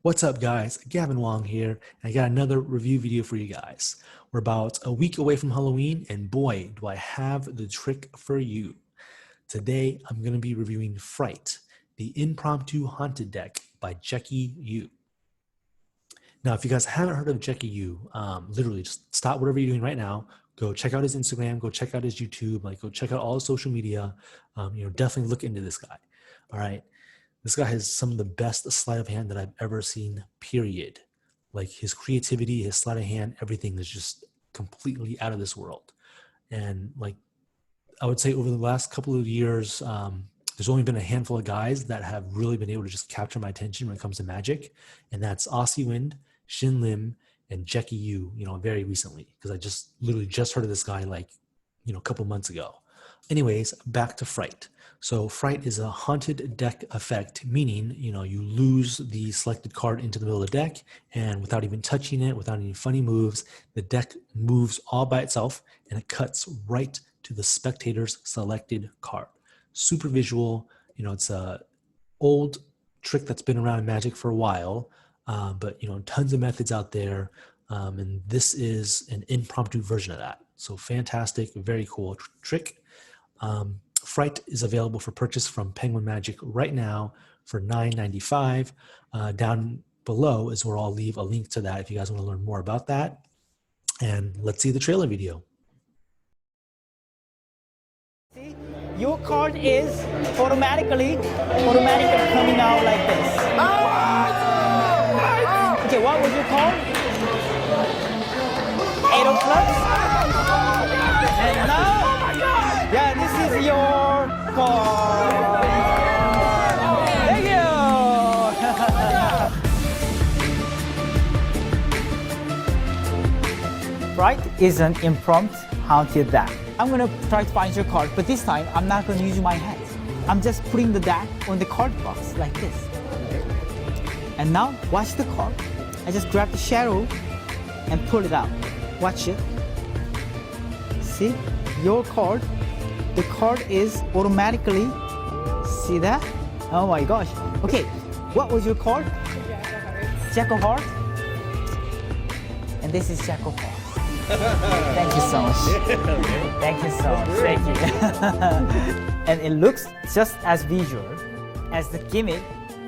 What's up, guys? Gavin Wong here, and I got another review video for you guys. We're about a week away from Halloween, and boy, do I have the trick for you. Today, I'm going to be reviewing Fright, the Impromptu Haunted Deck by Jeki Yoo. Now, if you guys haven't heard of Jeki Yoo, literally just stop whatever you're doing right now. Go check out his Instagram, go check out his YouTube, go check out all his social media. Definitely look into this guy. All right. This guy has some of the best sleight of hand that I've ever seen, period. Like his creativity, his sleight of hand, everything is just completely out of this world. And I would say over the last couple of years, there's only been a handful of guys that have really been able to just capture my attention when it comes to magic. And that's Aussie Wind, Shin Lim, and Jeki Yoo, very recently, because I just literally just heard of this guy a couple months ago. Anyways, back to Fright. So Fright is a haunted deck effect, meaning, you lose the selected card into the middle of the deck, and without even touching it, without any funny moves, the deck moves all by itself, and it cuts right to the spectator's selected card. Super visual. It's a old trick that's been around in Magic for a while, but, tons of methods out there, and this is an impromptu version of that. So fantastic, very cool trick. Fright is available for purchase from Penguin Magic right now for $9.95. Down below is where I'll leave a link to that if you guys want to learn more about that. And let's see the trailer video. See, your card is automatically coming out like this. Okay, what was your card? Eight of clubs. And now, yeah, this is your card. Thank you. Fright is an impromptu haunted deck. I'm gonna try to find your card, but this time I'm not gonna use my hands. I'm just putting the deck on the card box like this. And now watch the card. I just grab the shadow and pull it out. Watch it. See, your card. The card is automatically, see that? Oh my gosh. Okay, what was your card? Jack of Hearts. And this is Jack of Hearts. Thank you so much. Thank you so much. Thank you. And it looks just as visual as the gimmick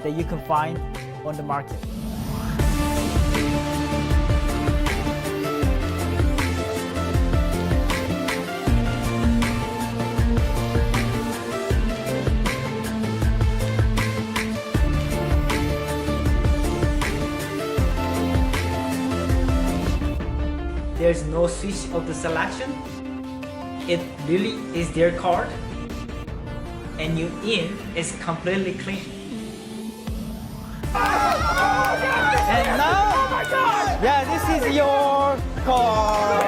that you can find on the market. There's no switch of the selection. It really is their card, and your in is completely clean. And now, yeah, this is your card.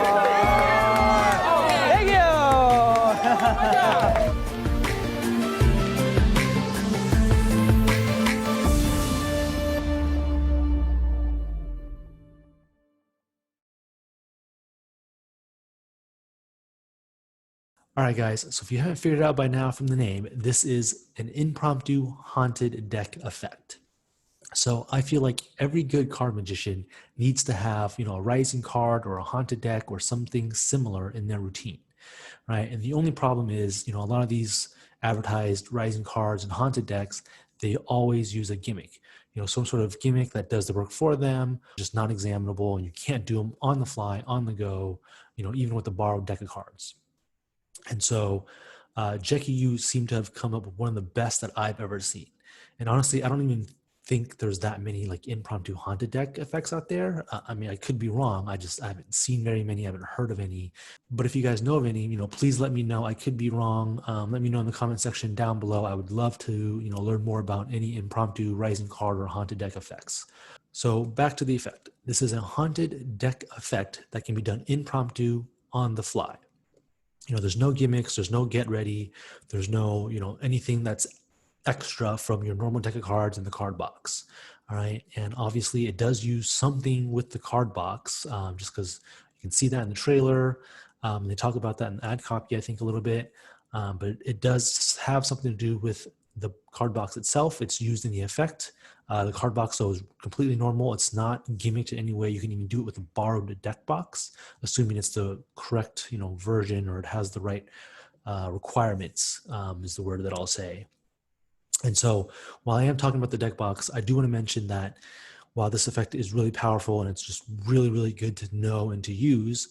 Thank you. All right, guys, so if you haven't figured it out by now from the name, this is an impromptu haunted deck effect. So I feel like every good card magician needs to have, a rising card or a haunted deck or something similar in their routine, right? And the only problem is, a lot of these advertised rising cards and haunted decks, they always use a gimmick, some sort of gimmick that does the work for them, just not examinable, and you can't do them on the fly, on the go, even with a borrowed deck of cards. And so Jeki Yoo seemed to have come up with one of the best that I've ever seen. And honestly, I don't even think there's that many impromptu haunted deck effects out there. I could be wrong. I haven't seen very many. I haven't heard of any. But if you guys know of any, please let me know. I could be wrong. Let me know in the comment section down below. I would love to, learn more about any impromptu rising card or haunted deck effects. So back to the effect. This is a haunted deck effect that can be done impromptu on the fly. There's no gimmicks, there's no get ready, there's no, anything that's extra from your normal deck of cards in the card box. All right. And obviously it does use something with the card box, just because you can see that in the trailer. They talk about that in the ad copy, I think, a little bit. But it does have something to do with the card box itself. It's used in the effect. The card box, though, is completely normal. It's not gimmicked in any way. You can even do it with a borrowed deck box, assuming it's the correct, version, or it has the right requirements, is the word that I'll say. And so while I am talking about the deck box, I do want to mention that while this effect is really powerful and it's just really, really good to know and to use,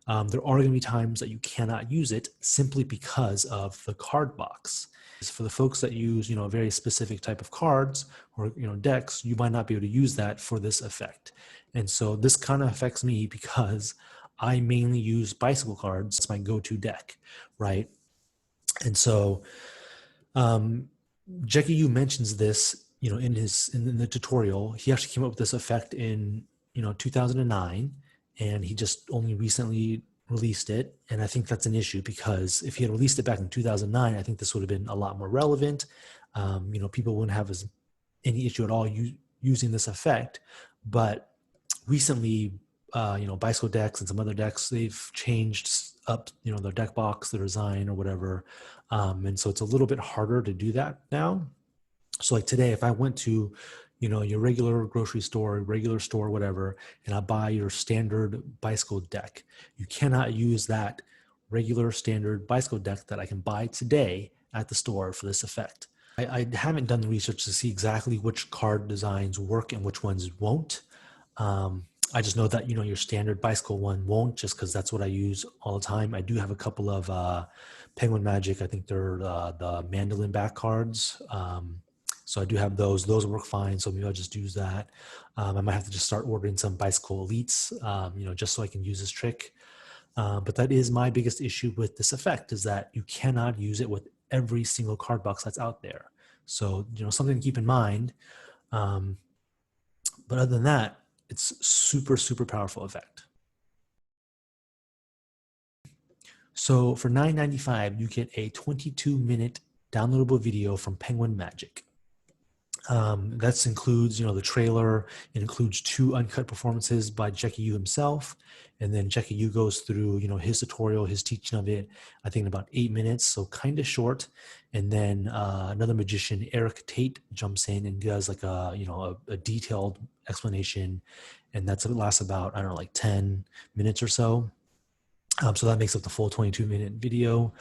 there are going to be times that you cannot use it simply because of the card box. For the folks that use, a very specific type of cards or, decks, you might not be able to use that for this effect. And so this kind of affects me because I mainly use bicycle cards. It's my go-to deck, right? And so Jeki Yoo mentions this, in the tutorial. He actually came up with this effect in 2009, and he just only recently released it. And I think that's an issue because if he had released it back in 2009, I think this would have been a lot more relevant. People wouldn't have any issue at all using this effect. But recently, bicycle decks and some other decks, they've changed up, their deck box, their design or whatever. And so it's a little bit harder to do that now. So like today, if I went to, your regular grocery store, regular store, whatever, and I buy your standard bicycle deck, you cannot use that regular standard bicycle deck that I can buy today at the store for this effect. I haven't done the research to see exactly which card designs work and which ones won't. I just know that, your standard bicycle one won't, just because that's what I use all the time. I do have a couple of Penguin Magic. I think they're the mandolin back cards. So I do have those. Those work fine. So maybe I'll just use that. I might have to just start ordering some bicycle elites, just so I can use this trick. But that is my biggest issue with this effect, is that you cannot use it with every single card box that's out there. So, something to keep in mind. But other than that, it's super, super powerful effect. So for $9.95, you get a 22-minute downloadable video from Penguin Magic. That includes, the trailer. It includes 2 uncut performances by Jeki Yoo himself. And then Jeki Yoo goes through, his tutorial, his teaching of it, I think in about 8 minutes, so kind of short. And then another magician, Eric Tate, jumps in and does like a detailed explanation. And that lasts about, 10 minutes or so. So that makes up the full 22-minute video.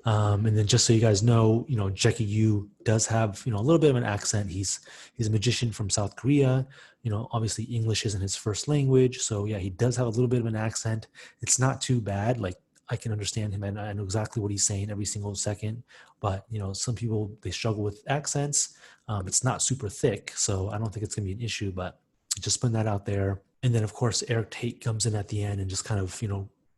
And then just so you guys know, Jeki Yoo does have, a little bit of an accent. He's a magician from South Korea. Obviously English isn't his first language. So yeah, he does have a little bit of an accent. It's not too bad. Like, I can understand him and I know exactly what he's saying every single second. But, some people, they struggle with accents. It's not super thick, so I don't think it's going to be an issue, but just putting that out there. And then, of course, Eric Tate comes in at the end and just kind of,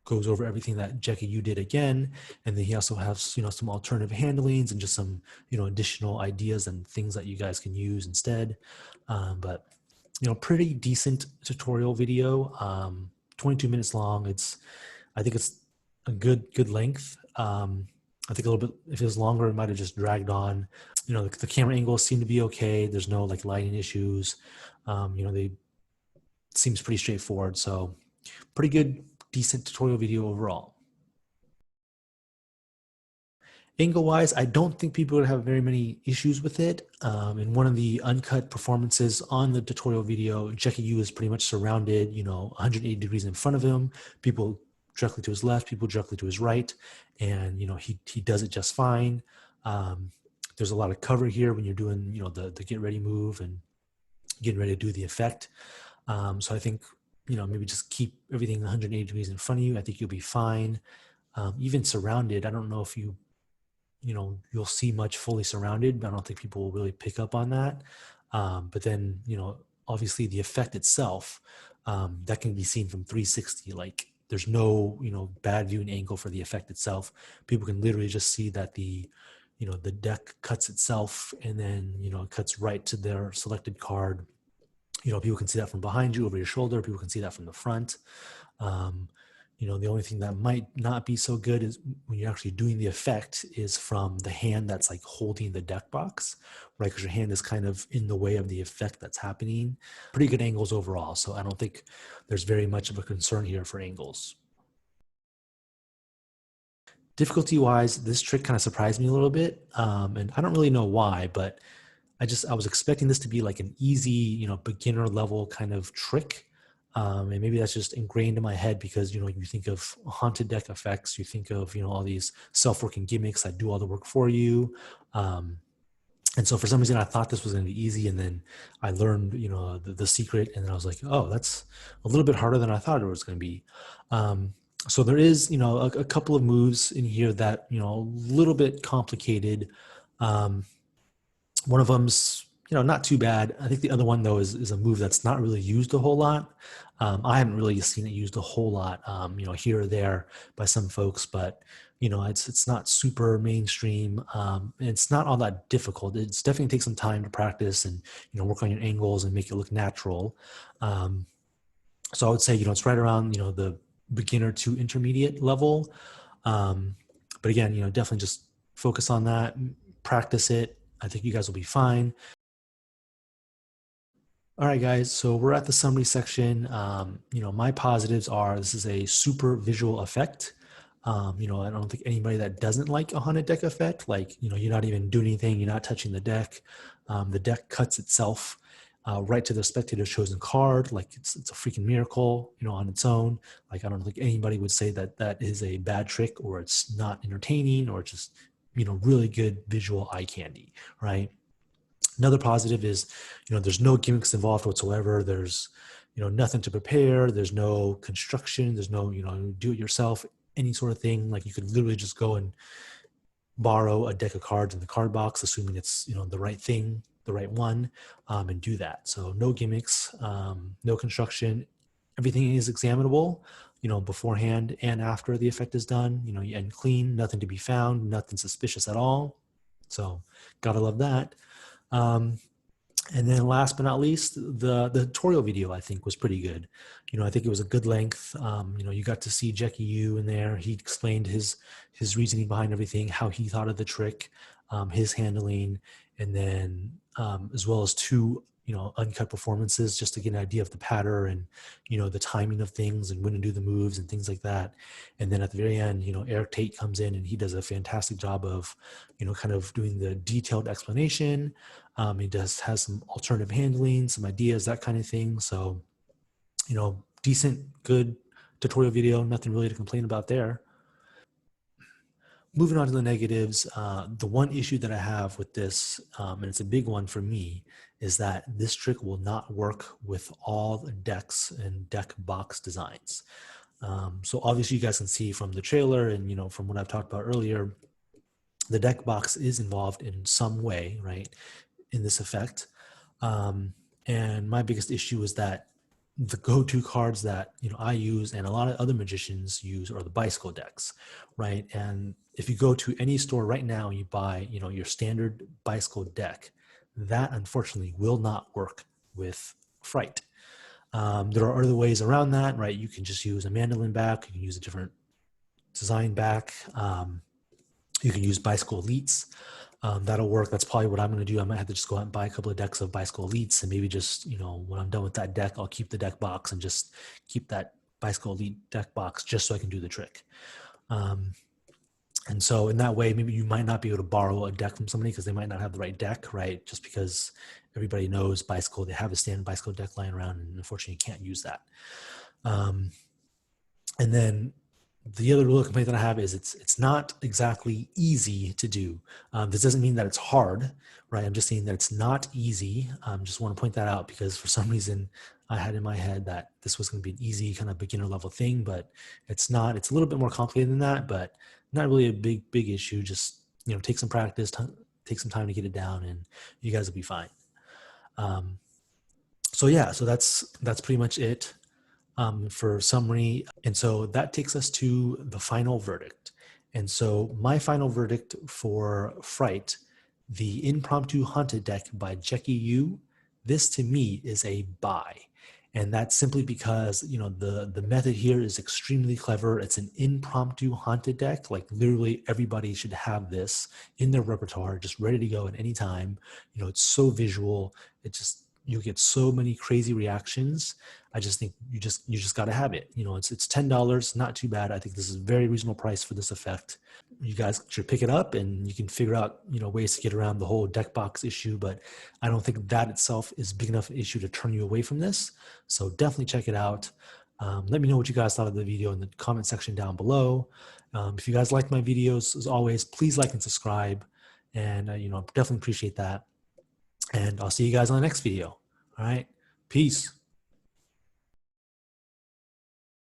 goes over everything that Jeki Yoo did again. And then he also has, some alternative handlings and just some, additional ideas and things that you guys can use instead. But, pretty decent tutorial video, 22 minutes long. I think it's a good length. I think a little bit, if it was longer, it might have just dragged on. The camera angles seem to be okay. There's no like lighting issues. They seems pretty straightforward. So pretty good, decent tutorial video overall. Angle-wise, I don't think people would have very many issues with it. In one of the uncut performances on the tutorial video, Jeki Yoo is pretty much surrounded, 180 degrees in front of him, people directly to his left, people directly to his right, and he does it just fine. There's a lot of cover here when you're doing the get ready move and getting ready to do the effect. So I think maybe just keep everything 180 degrees in front of you. I think you'll be fine. Even surrounded, I don't know if you'll see much fully surrounded, but I don't think people will really pick up on that. But then, obviously the effect itself, that can be seen from 360. Like, there's no, bad viewing angle for the effect itself. People can literally just see that the deck cuts itself, and then, it cuts right to their selected card. People can see that from behind you, over your shoulder. People can see that from the front. The only thing that might not be so good is when you're actually doing the effect is from the hand that's like holding the deck box, right? Because your hand is kind of in the way of the effect that's happening. Pretty good angles overall. So I don't think there's very much of a concern here for angles. Difficulty wise, this trick kind of surprised me a little bit. And I don't really know why, but I was expecting this to be like an easy, beginner level kind of trick. And maybe that's just ingrained in my head because, you think of haunted deck effects, you think of, all these self-working gimmicks that do all the work for you. And so for some reason I thought this was going to be easy. And then I learned, the secret. And then I was like, oh, that's a little bit harder than I thought it was going to be. So there is, a couple of moves in here that, a little bit complicated. One of them's, not too bad. I think the other one though is a move that's not really used a whole lot. I haven't really seen it used a whole lot, here or there by some folks, but it's not super mainstream. And it's not all that difficult. It's definitely takes some time to practice and work on your angles and make it look natural. So I would say it's right around the beginner to intermediate level. But again, definitely just focus on that, practice it. I think you guys will be fine. All right, guys, so we're at the summary section. My positives are this is a super visual effect. I don't think anybody that doesn't like a haunted deck effect, like, you're not even doing anything, you're not touching the deck. The deck cuts itself right to the spectator's chosen card. Like it's a freaking miracle, on its own. Like, I don't think anybody would say that that is a bad trick or it's not entertaining or just, really good visual eye candy, right? Another positive is, there's no gimmicks involved whatsoever. There's, nothing to prepare. There's no construction. There's no, do it yourself, any sort of thing. Like you could literally just go and borrow a deck of cards in the card box, assuming it's, the right thing, the right one, and do that. So no gimmicks, no construction. Everything is examinable, beforehand and after the effect is done, and clean, nothing to be found, nothing suspicious at all. So gotta love that. And then last but not least, the tutorial video I think was pretty good. I think it was a good length. You got to see Jeki Yoo in there. He explained his reasoning behind everything, how he thought of the trick, his handling, and then as well as two uncut performances just to get an idea of the pattern and the timing of things and when to do the moves and things like that. And then at the very end, Eric Tate comes in and he does a fantastic job of kind of doing the detailed explanation. He has some alternative handling, some ideas, that kind of thing. So decent, good tutorial video, nothing really to complain about there. Moving on to the negatives, the one issue that I have with this, and it's a big one for me, is that this trick will not work with all decks and deck box designs. So obviously you guys can see from the trailer and from what I've talked about earlier, the deck box is involved in some way, right, in this effect. And my biggest issue is that the go-to cards that I use and a lot of other magicians use are the bicycle decks, right? And if you go to any store right now and you buy your standard bicycle deck, that unfortunately will not work with Fright. There are other ways around that, right? You can just use a mandolin back, you can use a different design back, you can use bicycle elites. That'll work. That's probably what I'm going to do. I might have to just go out and buy a couple of decks of bicycle elites and maybe just, when I'm done with that deck, I'll keep the deck box and just keep that bicycle elite deck box just so I can do the trick. And so in that way, maybe you might not be able to borrow a deck from somebody because they might not have the right deck, right? Just because everybody knows bicycle, they have a standard bicycle deck lying around and unfortunately you can't use that. And then the other real complaint that I have is it's not exactly easy to do. This doesn't mean that it's hard, right? I'm just saying that it's not easy. Just want to point that out because for some reason I had in my head that this was going to be an easy kind of beginner level thing, but it's not. It's a little bit more complicated than that, but not really a big issue. Just, take some practice, take some time to get it down and you guys will be fine. So yeah, so that's pretty much it. For summary. And so that takes us to the final verdict. And so my final verdict for Fright, the Impromptu Haunted Deck by Jeki Yoo, this to me is a buy. And that's simply because, the method here is extremely clever. It's an impromptu haunted deck. Like literally everybody should have this in their repertoire, just ready to go at any time. It's so visual. You get so many crazy reactions. I just think you just got to have it. It's $10, not too bad. I think this is a very reasonable price for this effect. you guys should pick it up and you can figure out, ways to get around the whole deck box issue. But I don't think that itself is big enough issue to turn you away from this. So definitely check it out. Let me know what you guys thought of the video in the comment section down below. If you guys like my videos, as always, please like and subscribe. And, definitely appreciate that. And I'll see you guys on the next video. All right. Peace.